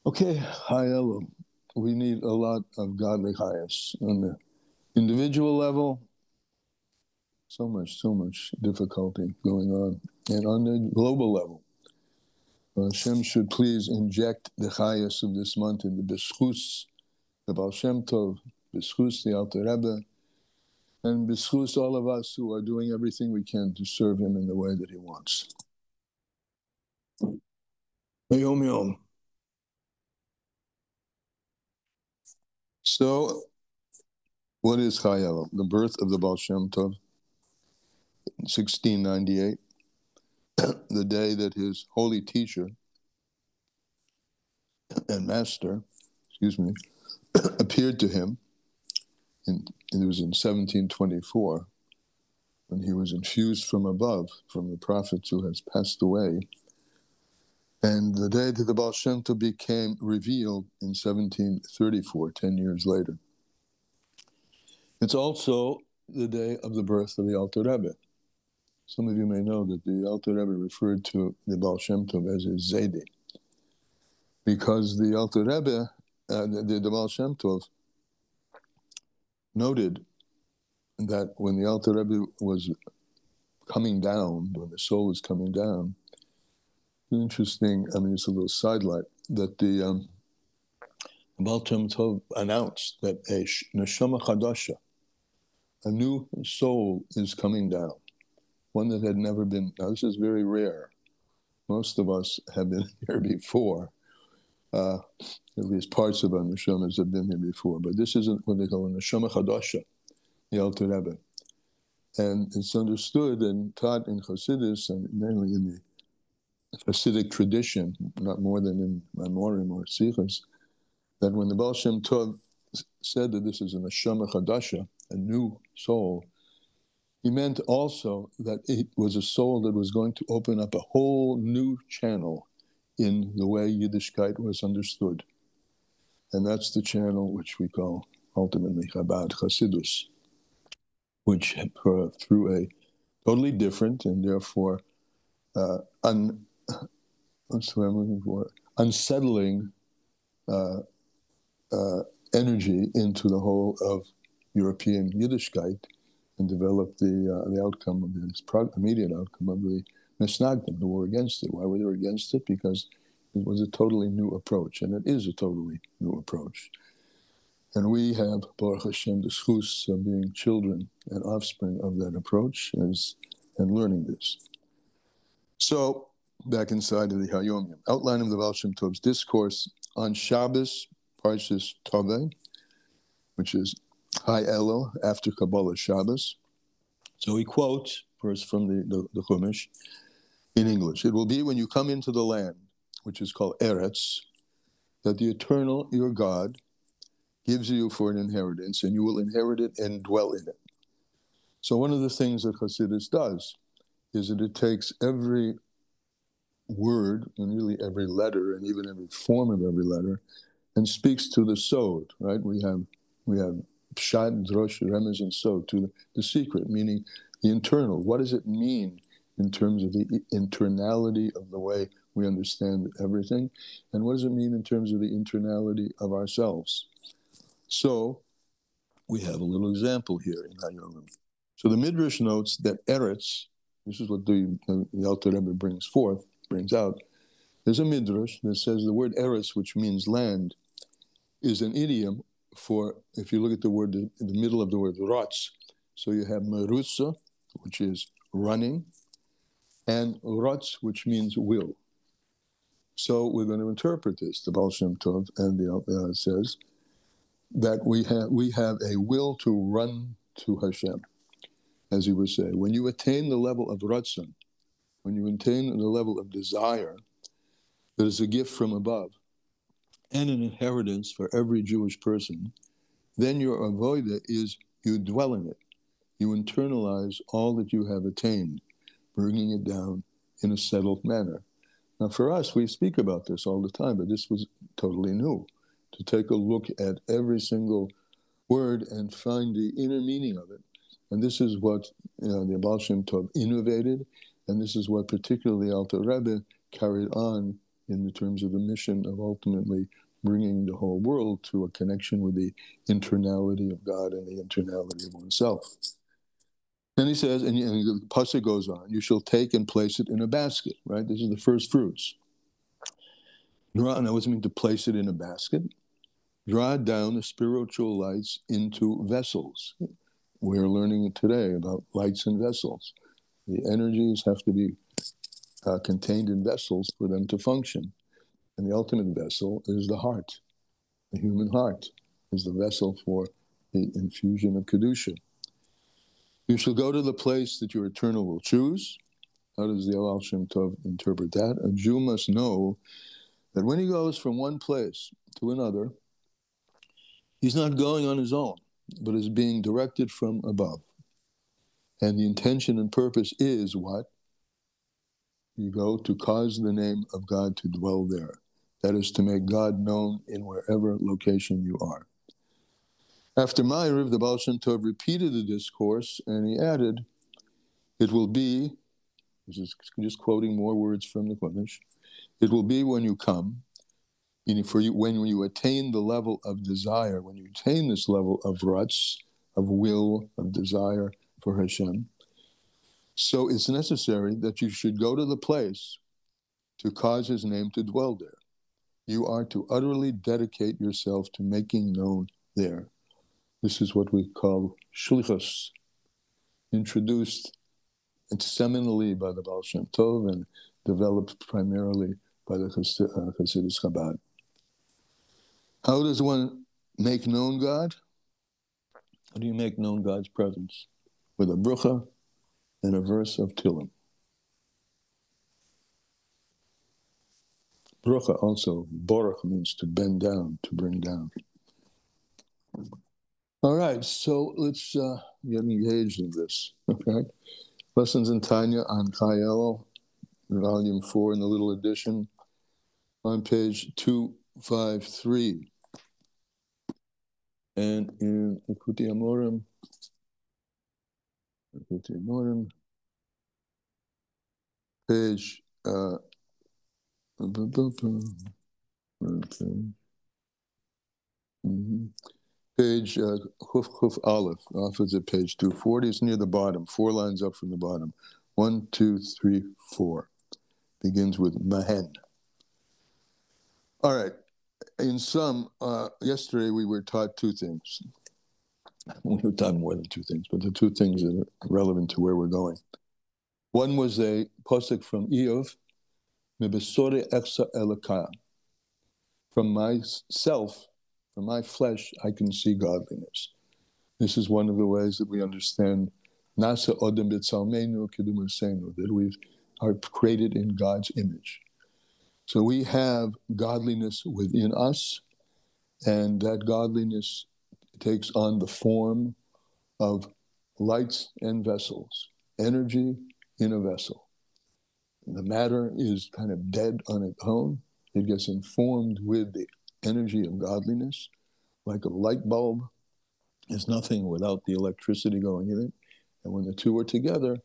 Okay, Hi Elul. We need a lot of godly highs on the individual level. So much difficulty going on, and on the global level, Hashem should please inject the highest of this month in the B'schus, the Baal Shem Tov, B'schus the Alter Rebbe, and B'schus all of us who are doing everything we can to serve him in the way that he wants. Yom Yom. So, what is Chai Elul? The birth of the Baal Shem Tov, 1698, the day that his holy teacher and master, appeared to him. And it was in 1724, when he was infused from above, from the prophet who has passed away. And the day that the Baal Shem Tov became revealed in 1734, 10 years later. It's also the day of the birth of the Alter Rebbe. Some of you may know that the Alter Rebbe referred to the Baal Shem Tov as his Zaydi, because the Alter Rebbe, the Baal Shem Tov, noted that when the Alter Rebbe was coming down, when the soul was coming down, interesting, it's a little sidelight, that the Baal Shem Tov announced that a neshama chadasha, a new soul is coming down, one that had never been. Now this is very rare. Most of us have been here before. At least parts of our neshamas have been here before, but this isn't what they call a neshama chadasha, the Alter Rebbe. And it's understood and taught in Chassidus, and mainly in the Hasidic tradition, not more than in Mamorim or Sichos, that when the Baal Shem Tov said that this is a neshama chadasha, a new soul, he meant also that it was a soul that was going to open up a whole new channel in the way Yiddishkeit was understood. And that's the channel which we call ultimately Chabad Chassidus, which through a totally different and therefore what's the word I'm looking for? Unsettling energy into the whole of European Yiddishkeit, and developed the outcome of this immediate outcome of the Misnagdim, who were against it. Why were they against it? Because it was a totally new approach, and it is a totally new approach. And we have, Baruch Hashem, the schus of being children and offspring of that approach and learning this. So, back inside of the Hayom Yom, outline of the Baal Shem Tov's discourse on Shabbos, Parshas Tovei, which is Chai Elul, after Kabbalah Shabbos. So he quotes first from the Chumash in English. It will be when you come into the land, which is called Eretz, that the Eternal, your God, gives you for an inheritance, and you will inherit it and dwell in it. So one of the things that Hasidus does is that it takes every word, and really every letter, and even every form of every letter, and speaks to the sod, right? We have pshat, drosh, remez, and sod, to the secret, meaning the internal. What does it mean in terms of the internality of the way we understand everything? And what does it mean in terms of the internality of ourselves? So we have a little example here in Hayom. So the Midrash notes that Eretz, this is what the Alter Rebbe brings out. There's a Midrash that says the word Eretz, which means land, is an idiom for, if you look at the word, in the middle of the word Ratz, so you have Merutza, which is running, and Ratz, which means will. So we're going to interpret this, the Baal Shem Tov, and the says that we have a will to run to Hashem, as he would say. When you attain the level of Ratzon, when you attain the level of desire, that is a gift from above, and an inheritance for every Jewish person, then your avodah is you dwell in it. You internalize all that you have attained, bringing it down in a settled manner. Now for us, we speak about this all the time, but this was totally new, to take a look at every single word and find the inner meaning of it. And this is what the Baal Shem Tov innovated, and this is what particularly Alter Rebbe carried on in the terms of the mission of ultimately bringing the whole world to a connection with the internality of God and the internality of oneself. Then he says, and the pasuk goes on, you shall take and place it in a basket, right? This is the first fruits. Now, what does it mean to place it in a basket? Draw down the spiritual lights into vessels. We're learning today about lights and vessels. The energies have to be contained in vessels for them to function. And the ultimate vessel is the heart. The human heart is the vessel for the infusion of Kedusha. You shall go to the place that your eternal will choose. How does the Baal Shem Tov interpret that? A Jew must know that when he goes from one place to another, he's not going on his own, but is being directed from above. And the intention and purpose is what? You go to cause the name of God to dwell there. That is to make God known in wherever location you are. After Ma'ariv, the Baal Shem Tov repeated the discourse, and he added, it will be, this is just quoting more words from the Chumash, it will be when you come, meaning for you, when you attain the level of desire, when you attain this level of ruts, of will, of desire for Hashem. So it's necessary that you should go to the place to cause his name to dwell there. You are to utterly dedicate yourself to making known there. This is what we call shlichus, introduced seminally by the Baal Shem Tov and developed primarily by the Hasidus Chabad. How does one make known God? How do you make known God's presence? With a brucha and a verse of Tillim. Brucha also, Baruch means to bend down, to bring down. All right, so let's get engaged in this, okay? Lessons in Tanya on Chai Elul, volume 4 in the little edition, on page 253. And in Ikuti Amorim, page page Chuf Aleph, opposite page 240. It's near the bottom, 4 lines up from the bottom. 1, 2, 3, 4. Begins with Mahen. All right. In sum, yesterday we were taught 2 things. We were taught more than 2 things, but the 2 things that are relevant to where we're going. One was a pasuk from Eov, Mebesore Echa Elokah. From myself, from my flesh, I can see godliness. This is one of the ways that we understand Nasa Odem B'Tzalmeinu Kidum Senu, that we are created in God's image. So we have godliness within us, and that godliness takes on the form of lights and vessels, energy in a vessel. The matter is kind of dead on its own. It gets informed with the energy of godliness, like a light bulb is nothing without the electricity going in it. And when the 2 are together,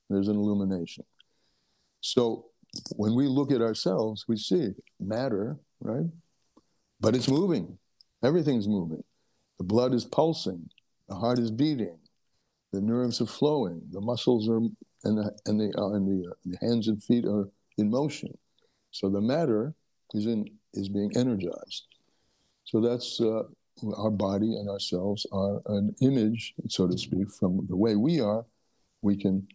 there's an illumination. So when we look at ourselves, we see matter, right? But it's moving. Everything's moving. The blood is pulsing. The heart is beating. The nerves are flowing. The muscles are, and the hands and feet are in motion. So the matter is being energized. So that's our body and ourselves are an image, so to speak, from the way we are. We can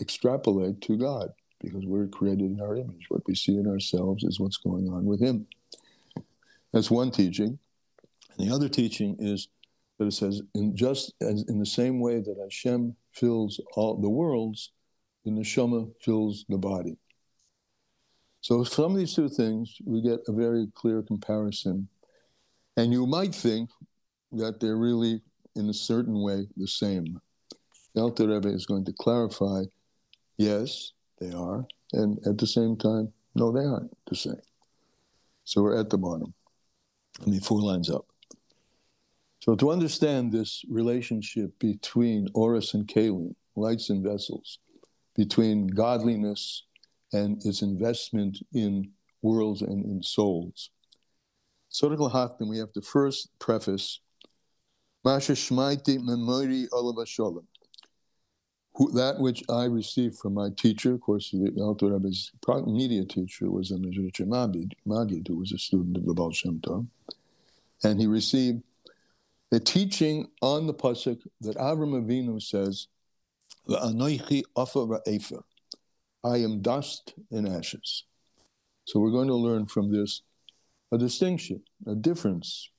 extrapolate to God because we're created in our image. What we see in ourselves is what's going on with Him. That's one teaching. And the other teaching is that it says, just as in the same way that Hashem fills all the worlds, the neshama fills the body. So from these 2 things, we get a very clear comparison. And you might think that they're really, in a certain way, the same. The Alter Rebbe is going to clarify, yes, they are, and at the same time, no, they aren't the same. So we're at the bottom, and the 4 lines up. So to understand this relationship between Oris and Kalim, lights and vessels, between godliness and its investment in worlds and in souls. Tzorich lahachtim, we have to first preface, Masha shmaiti memori olav hasholem, that which I received from my teacher. Of course, the Alter Rebbe's media teacher was a Mezritcher Magid, who was a student of the Baal Shem Tov, and he received the teaching on the pasuk that Avram Avinu says, "V'anoichi afa ra'efa," I am dust and ashes. So we're going to learn from this a distinction, a difference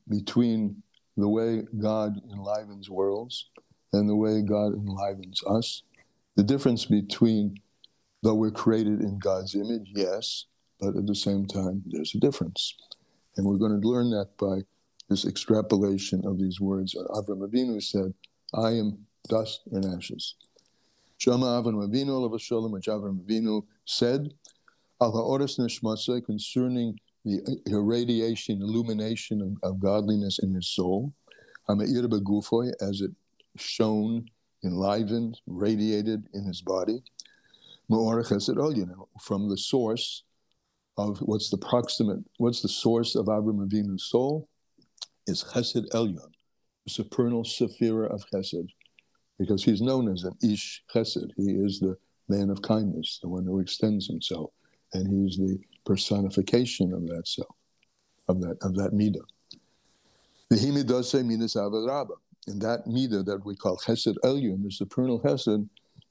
between the way God enlivens worlds and the way God enlivens us. The difference between, though we're created in God's image, yes, but at the same time, there's a difference. And we're going to learn that by this extrapolation of these words. Avram Avinu said, I am dust and ashes. Shama Avram Avinu, olav hasholem, which Avram Avinu said, al ha'oros neshmasei, concerning the irradiation, illumination of godliness in his soul, ha'me'ir begufoy, as it shone, enlivened, radiated in his body, ma'or chesed elyon, from the source of what's the source of Avram Avinu's soul, is chesed elyon, the supernal sephira of chesed, because he's known as an ish chesed. He is the man of kindness, the one who extends himself, and he's the personification of that self, of that midah. The himidase midas avarabba, and that midah that we call chesed elyon, the supernal chesed,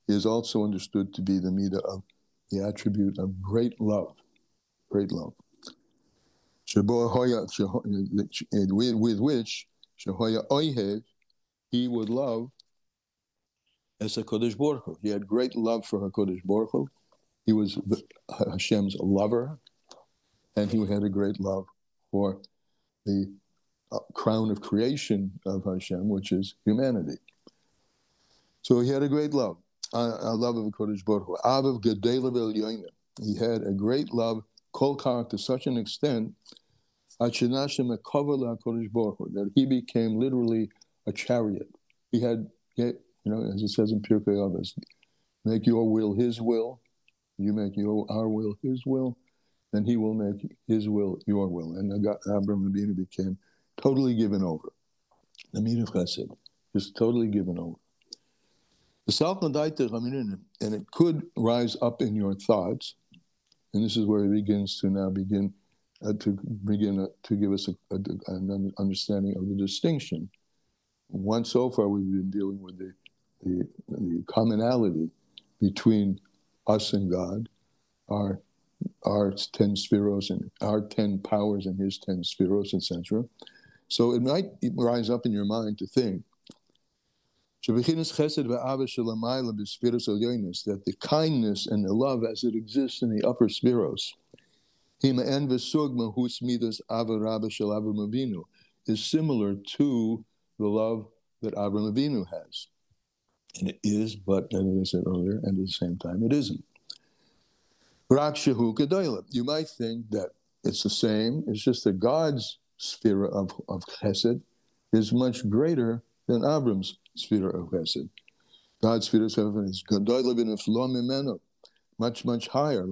is also understood to be the midah of the attribute of great love, great love. With which he would love as a Kodesh Baruch Hu. He had great love for HaKodesh Baruch Hu. He was Hashem's lover, and he had a great love for the crown of creation of Hashem, which is humanity. So he had a great love, a love of HaKodesh Baruch Hu. Avav Gedela V'Elyoina. He had a great love, kol kach, to such an extent, that he became literally a chariot. He had, as it says in Pirkei Avos, make your will his will, you make our will his will, and he will make his will your will. And Abraham Avinu became totally given over. The midah of chesed, just totally given over. And it could rise up in your thoughts, and this is where he begins to give us an understanding of the distinction. Once so far, we've been dealing with the commonality between us and God, our 10 spheros and our 10 powers and his 10 spheros, etc. So it might rise up in your mind to think that the kindness and the love as it exists in the upper spheros is similar to the love that Avraham Avinu has. And it is, but as I said earlier, and at the same time, it isn't. You might think that it's the same, it's just that God's sphere of chesed is much greater than Avram's sphere of chesed. God's sphere of chesed is much, much higher.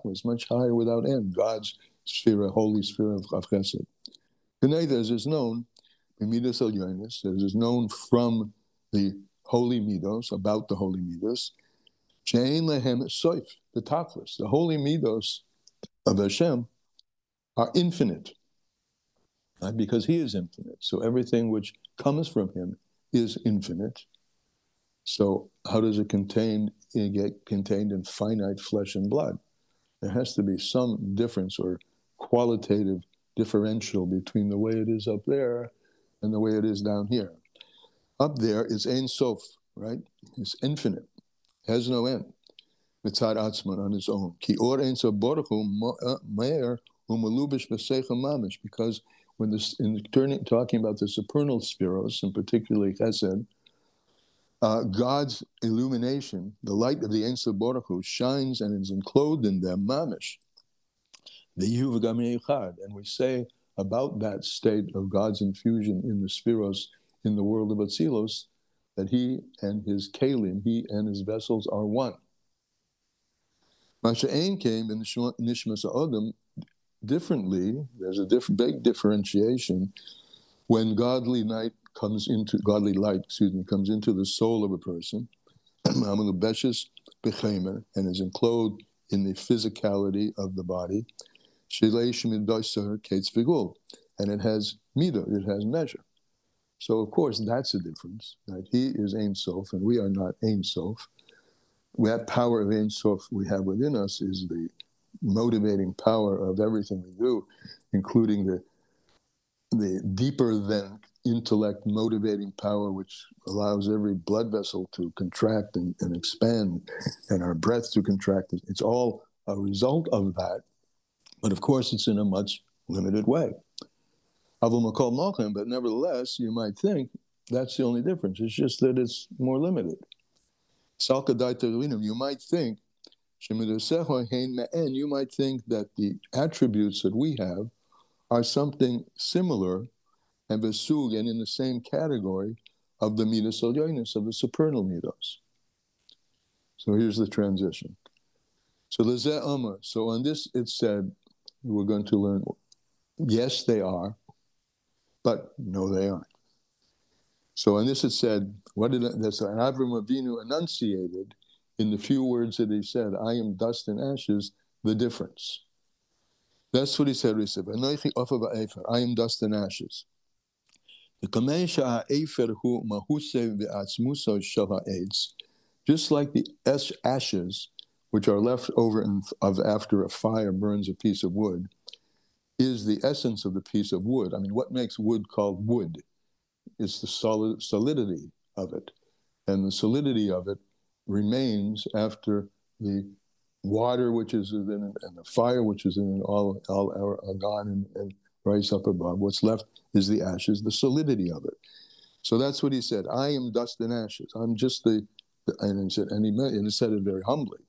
It's much higher without end. God's sphere, holy sphere of chesed. As is known, midas elyonis, as is known from the holy midos, about the holy midos, she'ein lehem soif, the tachlis. The holy midos of Hashem are infinite, right? Because he is infinite. So everything which comes from him is infinite. So how does it get contained in finite flesh and blood? There has to be some difference or qualitative differential between the way it is up there and the way it is down here. Up there is Ein Sof, right? It's infinite, has no end. Mitzad Atzman, on its own. Ki or Ein Sof Baruch Hu Meir Umalubish B'Seicha Mamish, because when talking about the supernal spheros, and particularly Chesed, God's illumination, the light of the Ein Sof Baruch Hu, shines and is enclosed in them, mamish. And we say about that state of God's infusion in the spheros, in the world of Atzilos, that he and his kelim, he and his vessels are one. Masha'ain came in Nishmas Adam differently. There's a big differentiation when godly light comes into the soul of a person, and is enclosed in the physicality of the body. And it has midah, it has measure. So of course that's a difference. Right? He is Ein Sof, and we are not Ein Sof. That power of Ein Sof we have within us is the motivating power of everything we do, including the deeper than intellect motivating power, which allows every blood vessel to contract and expand, and our breath to contract. It's all a result of that, but of course it's in a much limited way. But nevertheless, you might think that's the only difference. It's just that it's more limited. You might think, you might think that the attributes that we have are something similar and in the same category of the midas olyonis, of the supernal midos. So here's the transition. So on this it said, we're going to learn, yes, they are, but no, they aren't. So on this it said, that's Avram Avinu enunciated in the few words that he said, I am dust and ashes, the difference. That's what he said, I am dust and ashes. Just like the ashes, which are left over after a fire burns a piece of wood, is the essence of the piece of wood. I mean, what makes wood called wood is the solidity of it. And the solidity of it remains after the water which is in it and the fire which is in it all are gone and rise up above. What's left is the ashes, the solidity of it. So that's what he said. I am dust and ashes. I'm just and he said it very humbly.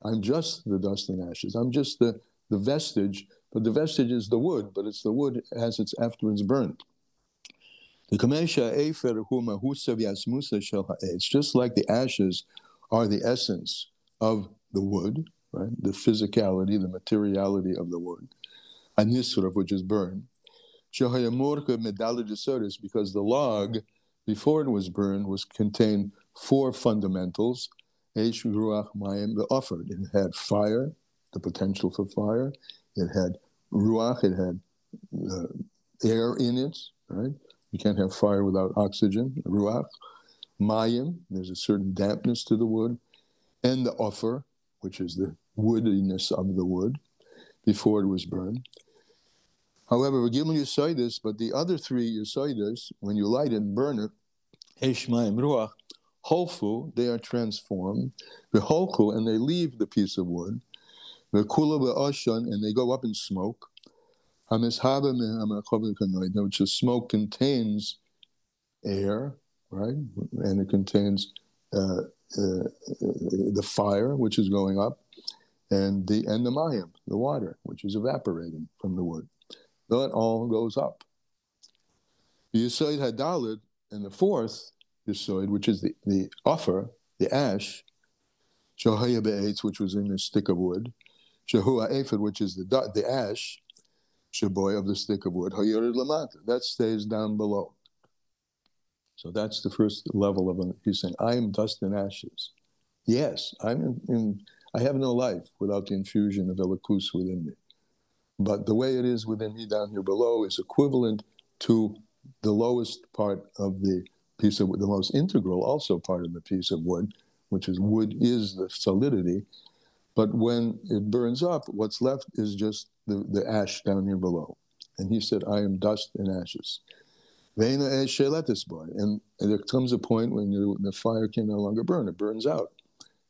I'm just the dust and ashes. I'm just the vestige, but the vestige is the wood, but it's the wood as it's afterwards burned. It's just like the ashes are the essence of the wood, right? The physicality, the materiality of the wood, anisruf, which is burned. Because the log, before it was burned, contained four fundamentals. Eish, ruach, mayim, the offered. It had fire, the potential for fire. It had ruach, it had air in it, right? You can't have fire without oxygen, ruach. Mayim, there's a certain dampness to the wood. And the offer, which is the woodiness of the wood before it was burned. However, we're given Yesodis, but the other three Yesodis, when you light it and burn it, Eish, Mayim, Ruach, Holfu, they are transformed. Beholku, and they leave the piece of wood. Bekula be'oshan, and they go up in smoke. Hamishaba me'amachovim kanoid, which the smoke contains air, right? And it contains the fire, which is going up, and the mayim, the water, which is evaporating from the wood. That all goes up. The Yesod Hadalid, and the fourth Yesod, which is the offer, the ash, Shahaya Be'etz, which was in the stick of wood, Shahua Ephod, which is the ash, Shaboy of the stick of wood, Hayored Lamata, that stays down below. So that's the first level of it. He's saying, I am dust and ashes. Yes, I have no life without the infusion of Elikus within me. But the way it is within me down here below is equivalent to the lowest part of the piece of wood, the most integral also part of the piece of wood, which is wood is the solidity. But when it burns up, what's left is just the ash down here below. And he said, I am dust and ashes. And there comes a point when the fire can no longer burn. It burns out.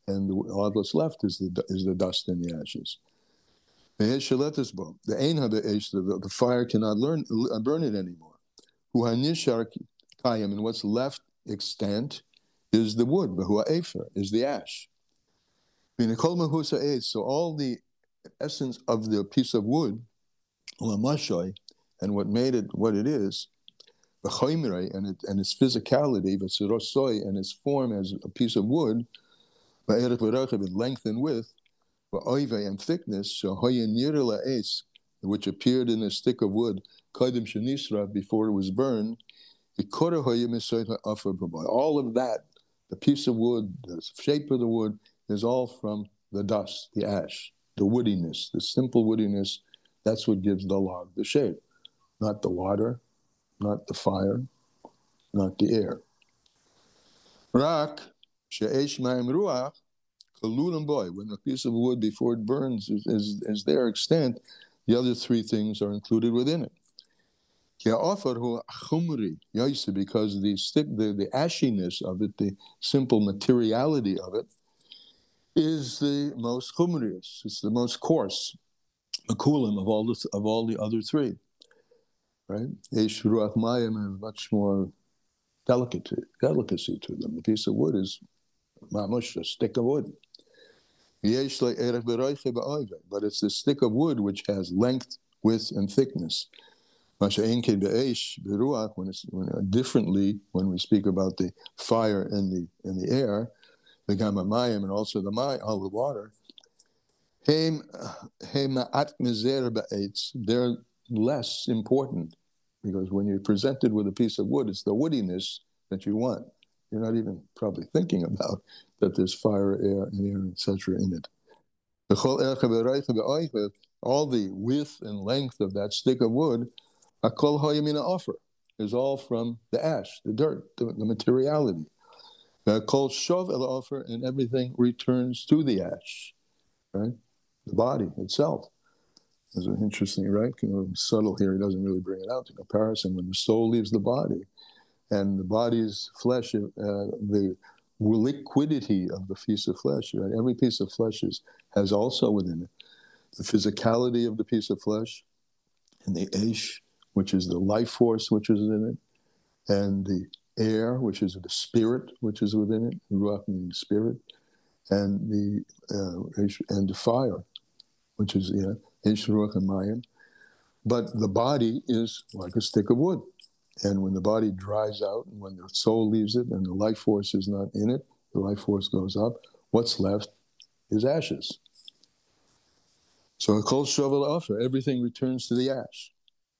And all that's left is the dust and the ashes. The fire cannot burn it anymore. And what's left extant is the wood, is the ash. So all the essence of the piece of wood, and what made it what it is, and its physicality, and its form as a piece of wood, in length and width, and thickness, which appeared in a stick of wood, before it was burned, all of that, the piece of wood, the shape of the wood, is all from the dust, the ash, the woodiness, the simple woodiness. That's what gives the log the shape, not the water, not the fire, not the air. Rak, she'esh ma'im ruach, kalulim boy. When a piece of wood before it burns is their extent, the other three things are included within it. Because the ashiness of it, the simple materiality of it, is the most chumrious. It's the most coarse, makulim of all the other three. Right? Eish ruach mayim has much more delicacy to them. The piece of wood is mamush, a stick of wood. But it's the stick of wood which has length, width, and thickness. Differently, when we speak about the fire and the air, the gamamayim and also all the water, they're less important, because when you're presented with a piece of wood, it's the woodiness that you want. You're not even probably thinking about that there's fire, air, and air, etc. in it. All the width and length of that stick of wood, akol hayamina offer, is all from the ash, the dirt, the materiality. Kol shov el offer, and everything returns to the ash, right? The body itself. Is interesting, right? Subtle here. He doesn't really bring it out in comparison. When the soul leaves the body, and the body's flesh, the liquidity of the piece of flesh, right? Every piece of flesh has also within it the physicality of the piece of flesh, and the eish, which is the life force which is in it, and the air, which is the spirit which is within it, ruach meaning spirit, and the fire, which is eish, ruach, and mayim. But the body is like a stick of wood. And when the body dries out, and when the soul leaves it, and the life force is not in it, the life force goes up, what's left is ashes. So a kol shovel offer, everything returns to the ash.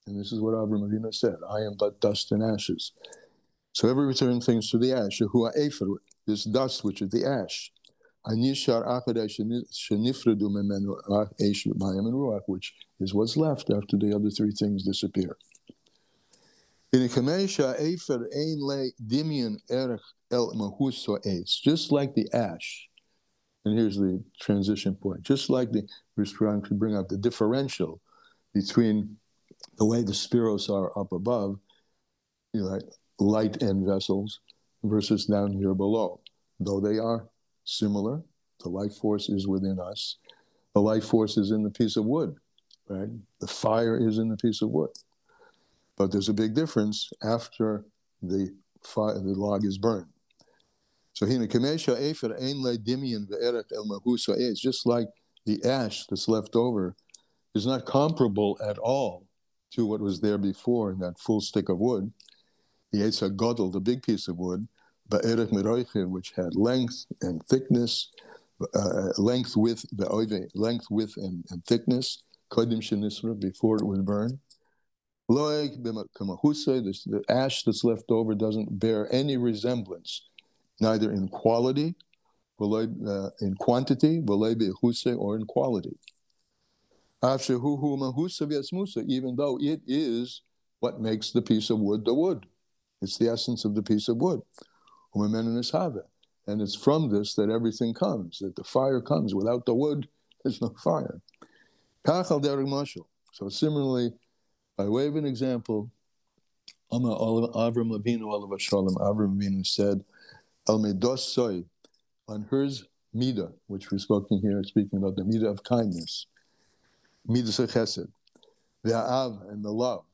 And this is what Avraham Avinu said, I am but dust and ashes. So every return things to the ash, this dust which is the ash, which is what's left after the other three things disappear. Just like the ash, and here's the transition point, just like we're trying to bring out the differential between the way the spiros are up above, like light end vessels, versus down here below. Though they are similar, the life force is within us. The life force is in the piece of wood, right? The fire is in the piece of wood. But there's a big difference after the log is burned. So it's just like the ash that's left over is not comparable at all to what was there before in that full stick of wood. The Eitz HaGodel, the big piece of wood, which had length and thickness, length, width, and thickness, before it was burned. The ash that's left over doesn't bear any resemblance, neither in quality, in quantity, or in quality. Even though it is what makes the piece of wood the wood. It's the essence of the piece of wood. And it's from this that everything comes, that the fire comes. Without the wood, there's no fire. So similarly, by way of an example, Avram Avinu said, "Al medos soy," on hers midah, which we're speaking about the midah of kindness, midas chesed, ve'av, and the love,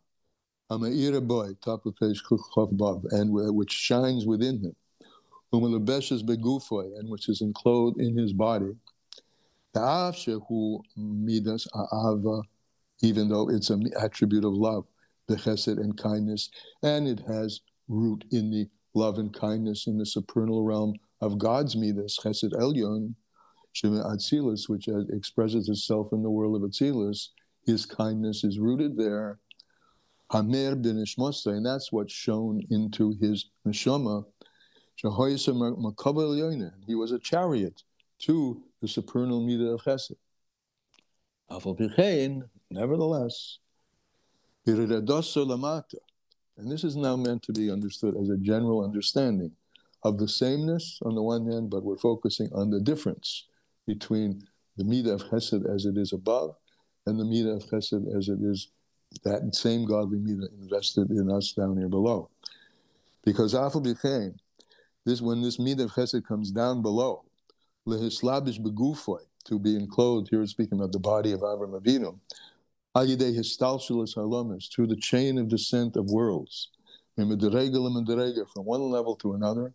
ha'ma'ira boy, top of page Chaf Bav, and which shines within him, u'melubeshes begufoy, and which is enclosed in his body, ta'av shehu midas a'ava, even though it's an attribute of love, the chesed and kindness, and it has root in the love and kindness in the supernal realm of God's midas, chesed elyon, Atzilus, which expresses itself in the world of Atzilus, his kindness is rooted there. Hamer b'nishmosai, and that's what's shown into his neshama. He was a chariot to the supernal midah of Chesed. Nevertheless, and this is now meant to be understood as a general understanding of the sameness on the one hand, but we're focusing on the difference between the midah of Chesed as it is above and the midah of Chesed as it is that same godly midah invested in us down here below. Because when this midah of Chesed comes down below, lehislabish begufoi, to be enclosed, here it's speaking about the body of Avraham Avinu, ayidei histalshelis halamis, through the chain of descent of worlds, from one level to another,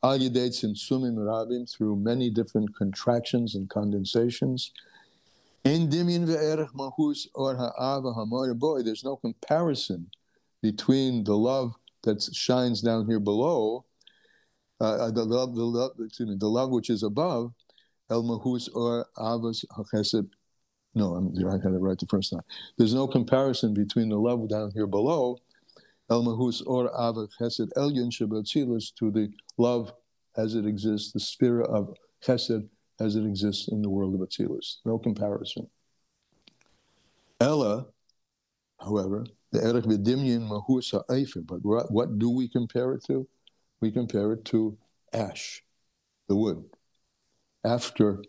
ayidei tzimtzumim rabim, through many different contractions and condensations. In dimin ve'erech mahus or ha'ava ha'moyer, boy, there's no comparison between the love that shines down here below, the love which is above, el mahus or avas ha'chesed. No, I had it right the first time. There's no comparison between the love down here below, el mahus or avas chesed elyon shebatzilus, to the love as it exists, the sphere of chesed as it exists in the world of Atzilus. No comparison. Ella, however, the erech v'dimyin mahus ha'efer. But what do we compare it to? We compare it to ash, the wood, after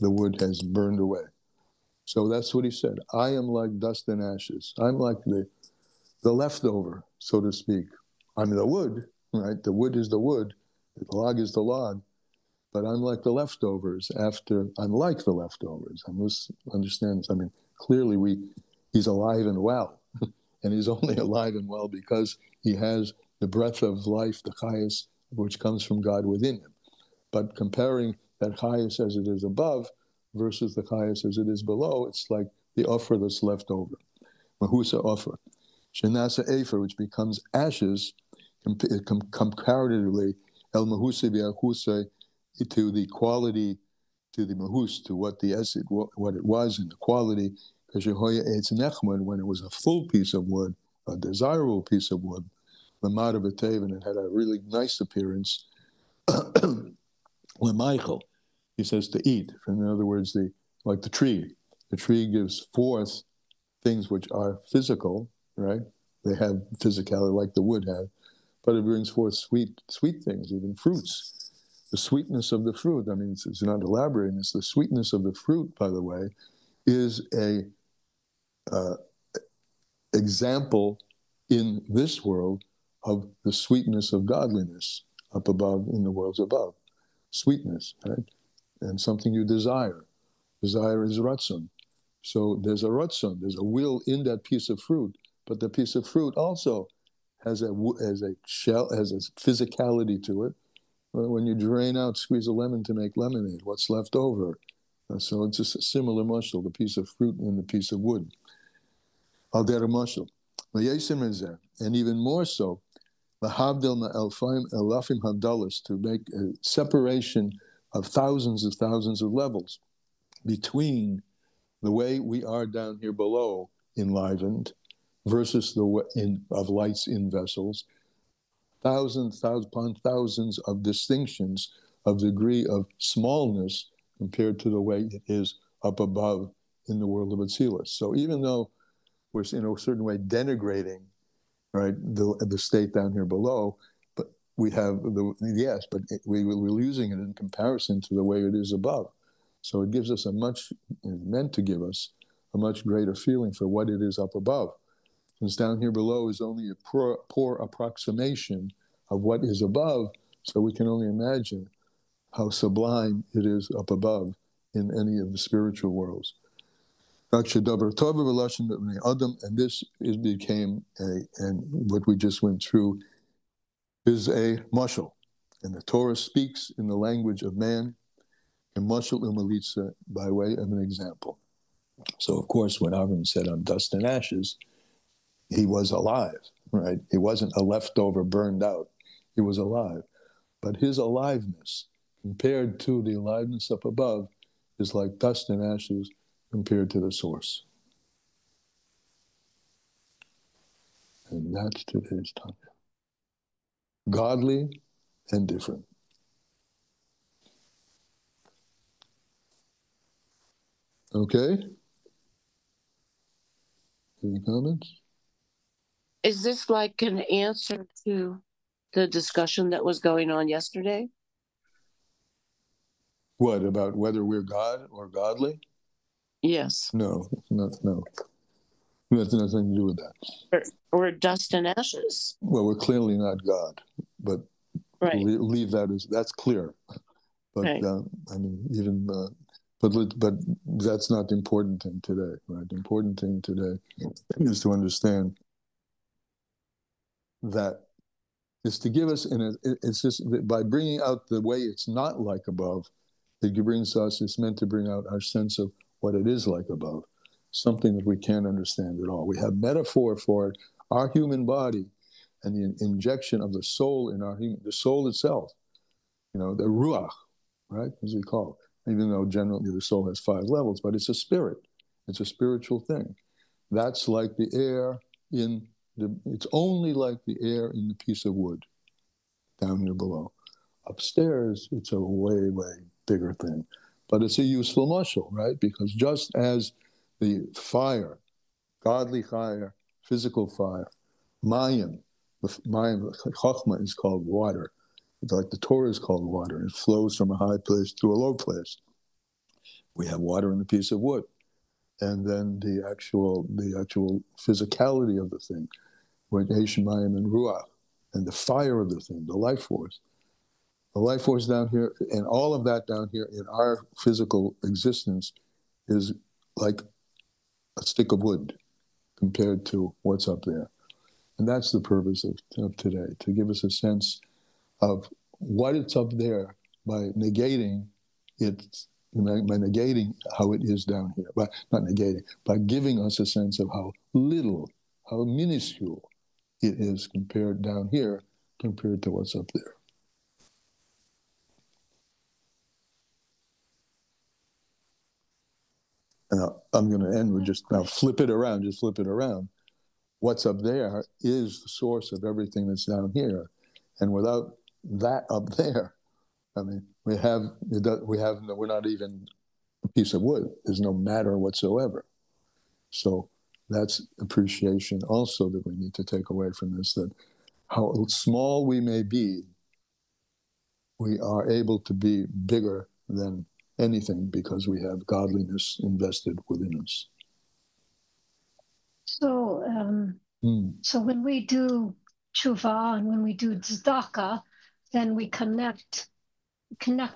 the wood has burned away. So that's what he said. I am like dust and ashes. I'm like the leftover, so to speak. I'm the wood, right? The wood is the wood. The log is the log. But I'm like the leftovers after, I'm like the leftovers. I must understand this. I mean, clearly he's alive and well. And he's only alive and well because he has the breath of life, the chayas, which comes from God within him. But comparing that chayas as it is above versus the chayas as it is below, it's like the offer that's left over. Mahusa offer. Shenasa efer, which becomes ashes, comparatively, el mahusa v'ahusa, to the quality, to the mahus, to what the acid, what it was, and the quality, because Yehoya eitz nechman, when it was a full piece of wood, a desirable piece of wood, lemad of and it had a really nice appearance. Lemichael, he says to eat. In other words, like the tree gives forth things which are physical, right? They have physicality like the wood had, but it brings forth sweet things, even fruits. The sweetness of the fruit, I mean, it's not elaborating, it's the sweetness of the fruit, by the way, is a example in this world of the sweetness of godliness up above in the worlds above. Sweetness, right? And something you desire. Desire is ratzon. So there's a ratzon, there's a will in that piece of fruit, but the piece of fruit also has a shell, has a physicality to it. When you drain out, squeeze a lemon to make lemonade, what's left over? So it's just a similar mushal, the piece of fruit and the piece of wood. Al der mushal. And even more so, to make a separation of thousands of levels between the way we are down here below, enlivened, versus the way of lights in vessels, thousands upon thousands of distinctions of degree of smallness compared to the way it is up above in the world of Atzilus. So even though we're in a certain way denigrating, right, the state down here below, but we have we're using it in comparison to the way it is above. So it gives us meant to give us a much greater feeling for what it is up above. Since down here below is only a poor approximation of what is above, so we can only imagine how sublime it is up above in any of the spiritual worlds. And this became and what we just went through is a mashal. And the Torah speaks in the language of man, and mashal umalitza, by way of an example. So, of course, when Avram said, "I'm dust and ashes," he was alive, right? He wasn't a leftover burned out. He was alive. But his aliveness, compared to the aliveness up above, is like dust and ashes compared to the source. And that's today's Tanya. Godly and different. Okay? Any comments? Is this like an answer to the discussion that was going on yesterday? What, about whether we're God or godly? Yes. No. It has nothing to do with that. Or dust and ashes. Well, we're clearly not God, but right. leave that as, that's clear. But right. I mean, even, but that's not the important thing today, right? The important thing today is to understand that is to give us, it's just by bringing out the way it's not like above, it brings us, it's meant to bring out our sense of what it is like above, something that we can't understand at all. We have metaphor for it, our human body, and the injection of the soul in our human, the soul itself, the ruach, right, as we call it, even though generally the soul has 5 levels, but it's a spirit, it's a spiritual thing. That's like the air it's only like the air in the piece of wood down here below. Upstairs, it's a way, way bigger thing. But it's a useful muscle, right? Because just as the fire, godly fire, physical fire, Mayim, Chochmah is called water. It's like the Torah is called water. It flows from a high place to a low place. We have water in the piece of wood. And then the actual physicality of the thing, with Mayim and Ruach, and the fire of the thing, the life force. The life force down here, and all of that down here in our physical existence is like a stick of wood compared to what's up there. And that's the purpose of today, to give us a sense of what it's up there by negating how it is down here. Not negating, by giving us a sense of how little, how minuscule it is compared down here compared to what's up there. Now, I'm going to end with just flip it around. What's up there is the source of everything that's down here. And without that up there, I mean, we're not even a piece of wood. There's no matter whatsoever. So that's appreciation also that we need to take away from this, that how small we may be, we are able to be bigger than anything because we have godliness invested within us. So, so when we do tshuva and when we do tzedakah, then we connect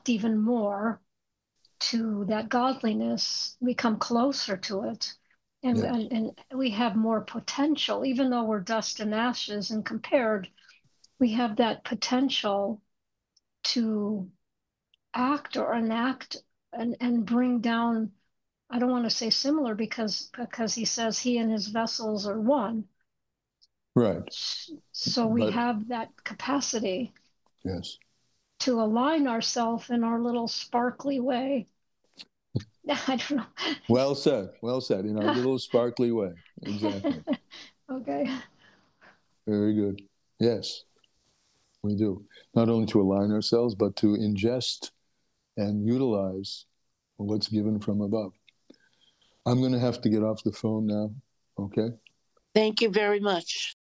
even more to that godliness. We come closer to it, and, Yeah. and we have more potential, even though we're dust and ashes. And compared, we have that potential to act or enact and bring down. I don't want to say similar because he says he and his vessels are one. Right. So we have that capacity. Yes. To align ourselves in our little sparkly way. I don't know. Well said. In our little sparkly way. Exactly. Okay. Very good. Yes, we do. Not only to align ourselves, but to ingest and utilize what's given from above. I'm going to have to get off the phone now. Okay? Thank you very much.